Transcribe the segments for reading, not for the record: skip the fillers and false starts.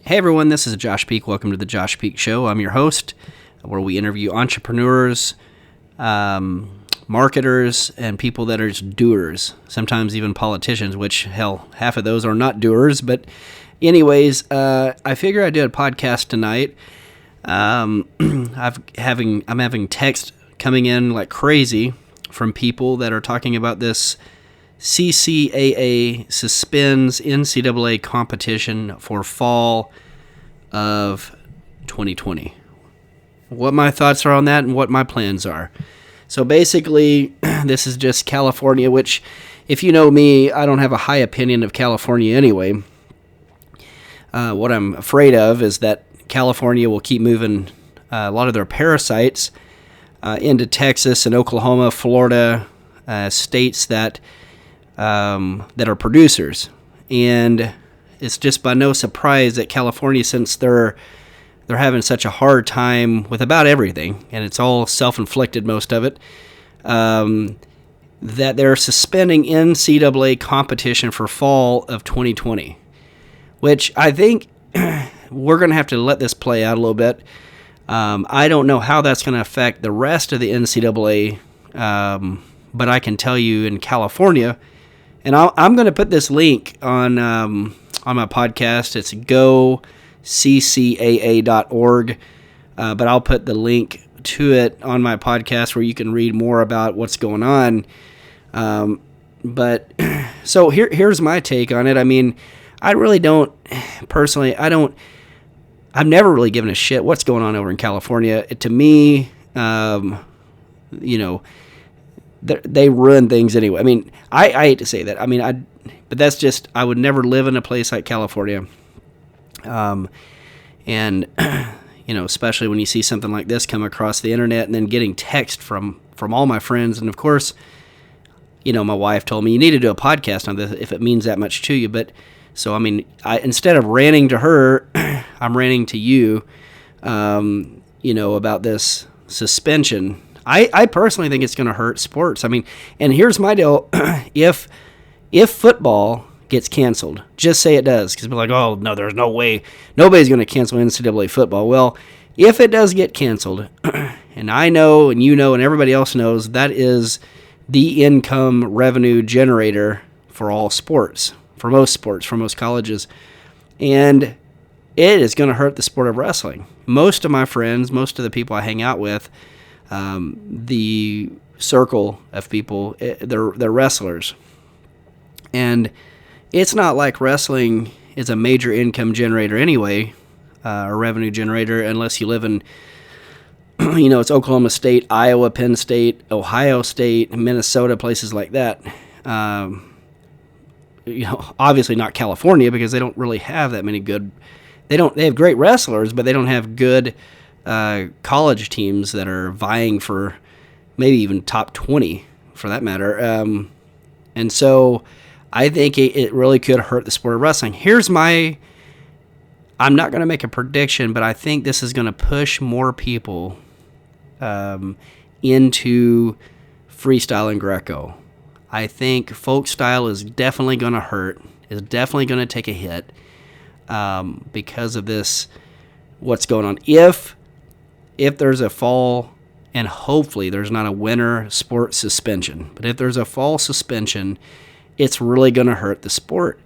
Hey everyone, this is Josh Peak. Welcome to the Josh Peak Show. I'm your host, where we interview entrepreneurs, marketers, and people that are just doers. Sometimes even politicians, which hell, half of those are not doers. But anyways, I figure I'd do a podcast tonight. I'm having text coming in like crazy from people that are talking about this. CCAA suspends NCAA competition for fall of 2020. What my thoughts are on that and what my plans are. So basically, this is just California, which, if you know me, I don't have a high opinion of California anyway. What I'm afraid of is that California will keep moving a lot of their parasites into Texas and Oklahoma, Florida, states that are producers. And it's just by no surprise that California, since they're having such a hard time with about everything, and it's all self-inflicted, most of it, that they're suspending NCAA competition for fall of 2020, which I think we're going to have to let this play out a little bit. I don't know how that's going to affect the rest of the NCAA, but I can tell you in California, and I'm going to put this link on my podcast. It's goccaa.org, but I'll put the link to it on my podcast where you can read more about what's going on. But so here's my take on it. I mean, I really don't, personally, I've never really given a shit what's going on over in California. To me, they ruin things anyway. I mean, I hate to say that. I mean, but that's just, I would never live in a place like California. And especially when you see something like this come across the internet and then getting text from all my friends. And of course, my wife told me, you need to do a podcast on this if it means that much to you. But so, I mean, instead of ranting to her, I'm ranting to you, about this suspension. I personally think it's going to hurt sports. I mean, and here's my deal. If football gets canceled, just say it does, because people are like, oh, no, there's no way. Nobody's going to cancel NCAA football. Well, if it does get canceled, and I know, and you know, and everybody else knows, that is the income revenue generator for all sports, for most colleges. And it is going to hurt the sport of wrestling. Most of my friends, most of the people I hang out with, the circle of people, they're wrestlers. And it's not like wrestling is a major income generator anyway, a revenue generator, unless you live in, it's Oklahoma State, Iowa, Penn State, Ohio State, Minnesota, places like that. Obviously not California, because they don't really have that many good. They have great wrestlers, but they don't have good college teams that are vying for maybe even top 20 for that matter. And so I think it really could hurt the sport of wrestling. I'm not going to make a prediction, but I think this is going to push more people into freestyle and Greco. I think folk style is definitely going to hurt, is definitely going to take a hit because of this, what's going on. If there's a fall, and hopefully there's not a winter sport suspension, but if there's a fall suspension, it's really going to hurt the sport.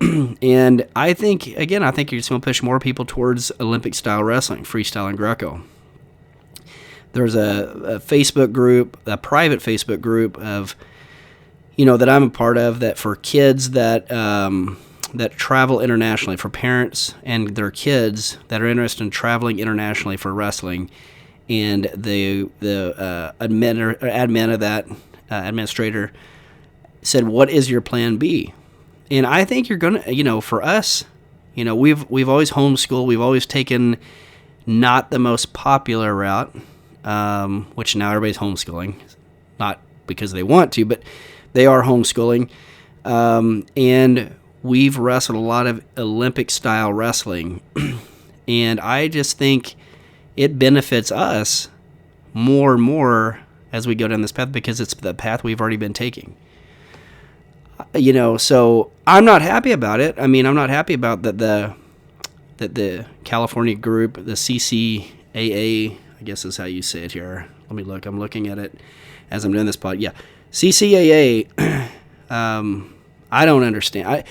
And I think you're just going to push more people towards Olympic-style wrestling, freestyle and Greco. There's a Facebook group, a private Facebook group of, that I'm a part of, that for kids that travel internationally, for parents and their kids that are interested in traveling internationally for wrestling, and the admin of that administrator said, "What is your plan B?" And I think you're gonna, for us, we've always homeschooled, we've always taken not the most popular route, which now everybody's homeschooling, not because they want to, but they are homeschooling, and we've wrestled a lot of Olympic-style wrestling, and I just think it benefits us more and more as we go down this path, because it's the path we've already been taking. So I'm not happy about it. I mean, I'm not happy about the that the California group, the CCAA, I guess is how you say it here. Let me look. I'm looking at it as I'm doing this pod. Yeah, CCAA. I don't understand.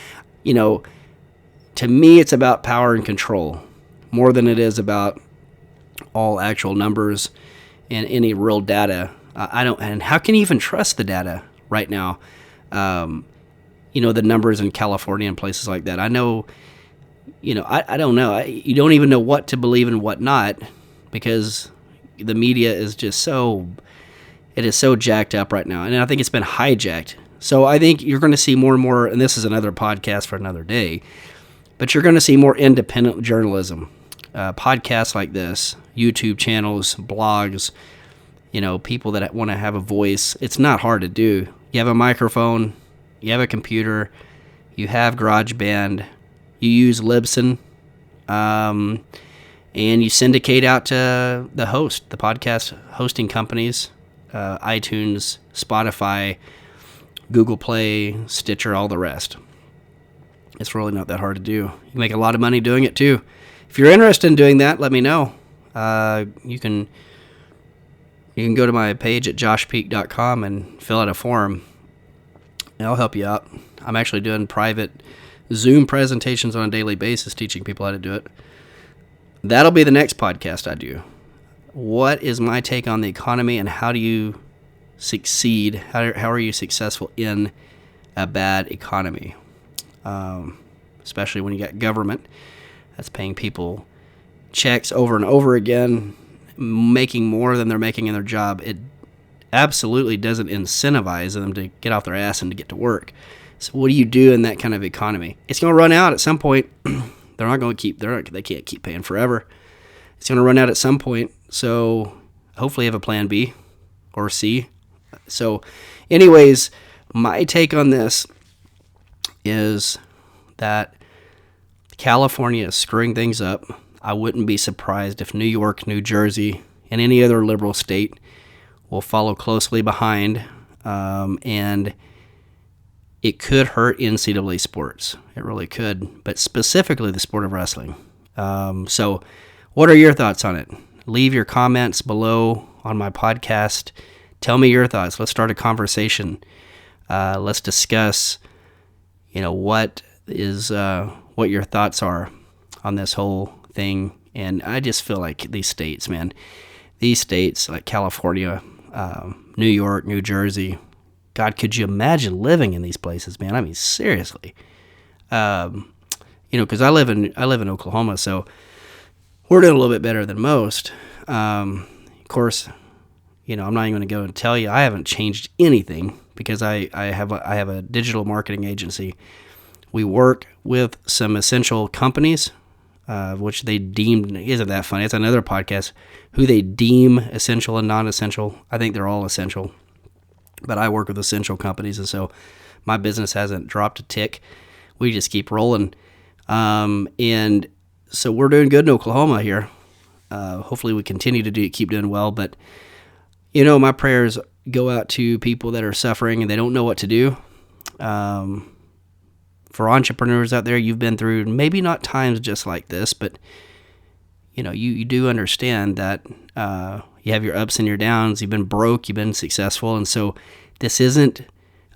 To me, it's about power and control more than it is about all actual numbers and any real data. I don't. And how can you even trust the data right now? The numbers in California and places like that. I know. I don't know. You don't even know what to believe and what not, because the media is just it is so jacked up right now. And I think it's been hijacked. So I think you're going to see more and more, and this is another podcast for another day, but you're going to see more independent journalism, podcasts like this, YouTube channels, blogs, people that want to have a voice. It's not hard to do. You have a microphone, you have a computer, you have GarageBand, you use Libsyn, and you syndicate out to the podcast hosting companies, iTunes, Spotify, Google Play, Stitcher, all the rest. It's really not that hard to do. You can make a lot of money doing it too. If you're interested in doing that, let me know. You can go to my page at joshpeak.com and fill out a form. And I'll help you out. I'm actually doing private Zoom presentations on a daily basis, teaching people how to do it. That'll be the next podcast I do. What is my take on the economy, and how do you succeed? How are you successful in a bad economy? Especially when you got government that's paying people checks over and over again, making more than they're making in their job. It absolutely doesn't incentivize them to get off their ass and to get to work. So what do you do in that kind of economy? It's going to run out at some point. They're not going to keep. They can't keep paying forever. It's going to run out at some point. So hopefully, you have a plan B or C. So, anyways, my take on this is that California is screwing things up. I wouldn't be surprised if New York, New Jersey, and any other liberal state will follow closely behind, and it could hurt NCAA sports. It really could, but specifically the sport of wrestling. So what are your thoughts on it? Leave your comments below on my podcast. Tell me your thoughts. Let's start a conversation. Let's discuss, what your thoughts are on this whole thing. And I just feel like these states like California, New York, New Jersey, God, could you imagine living in these places, man? I mean, seriously. Because I live in Oklahoma, so we're doing a little bit better than most. Of course, I'm not even going to go and tell you I haven't changed anything, because I have a digital marketing agency. We work with some essential companies, which they deemed, isn't that funny? It's another podcast, who they deem essential and non-essential. I think they're all essential. But I work with essential companies, and so my business hasn't dropped a tick. We just keep rolling. And so we're doing good in Oklahoma here. Hopefully we continue to keep doing well. But, my prayers go out to people that are suffering and they don't know what to do. For entrepreneurs out there, you've been through maybe not times just like this, but, you do understand that you have your ups and your downs. You've been broke, you've been successful. And so this isn't,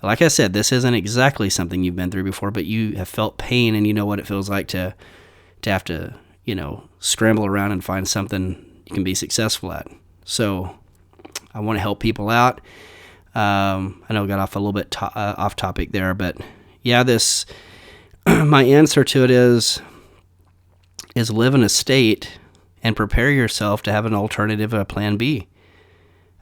like I said, this isn't exactly something you've been through before, but you have felt pain, and you know what it feels like to have to, scramble around and find something you can be successful at. So I want to help people out. I know I got off a little bit off topic there, but yeah, my answer to it is live in a state and prepare yourself to have an alternative, a plan B.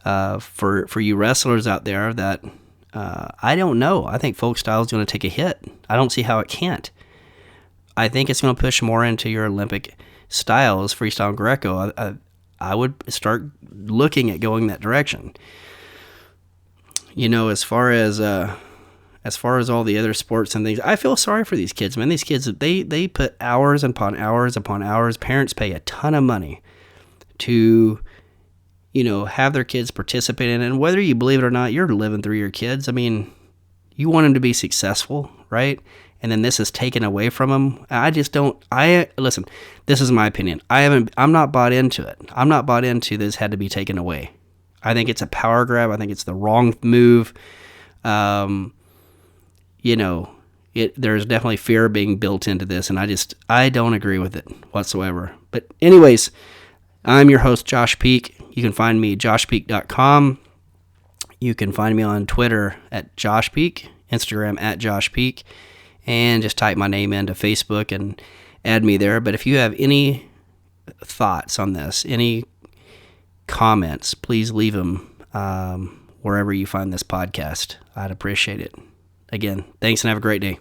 For you wrestlers out there that, I don't know. I think folk style is going to take a hit. I don't see how it can't. I think it's going to push more into your Olympic styles, freestyle and Greco. I would start looking at going that direction. As far as all the other sports and things, I feel sorry for these kids, man. These kids, they put hours upon hours upon hours. Parents pay a ton of money to, have their kids participate in it. And whether you believe it or not, you're living through your kids. I mean, you want them to be successful, right? and then this is taken away from them. I just don't. Listen. This is my opinion. I'm not bought into it. I'm not bought into this had to be taken away. I think it's a power grab. I think it's the wrong move. There's definitely fear being built into this, and I don't agree with it whatsoever. But anyways, I'm your host, Josh Peak. You can find me at joshpeak.com. You can find me on Twitter at Josh Peak, Instagram at Josh Peak, and just type my name into Facebook and add me there. But if you have any thoughts on this, any comments, please leave them wherever you find this podcast. I'd appreciate it. Again, thanks and have a great day.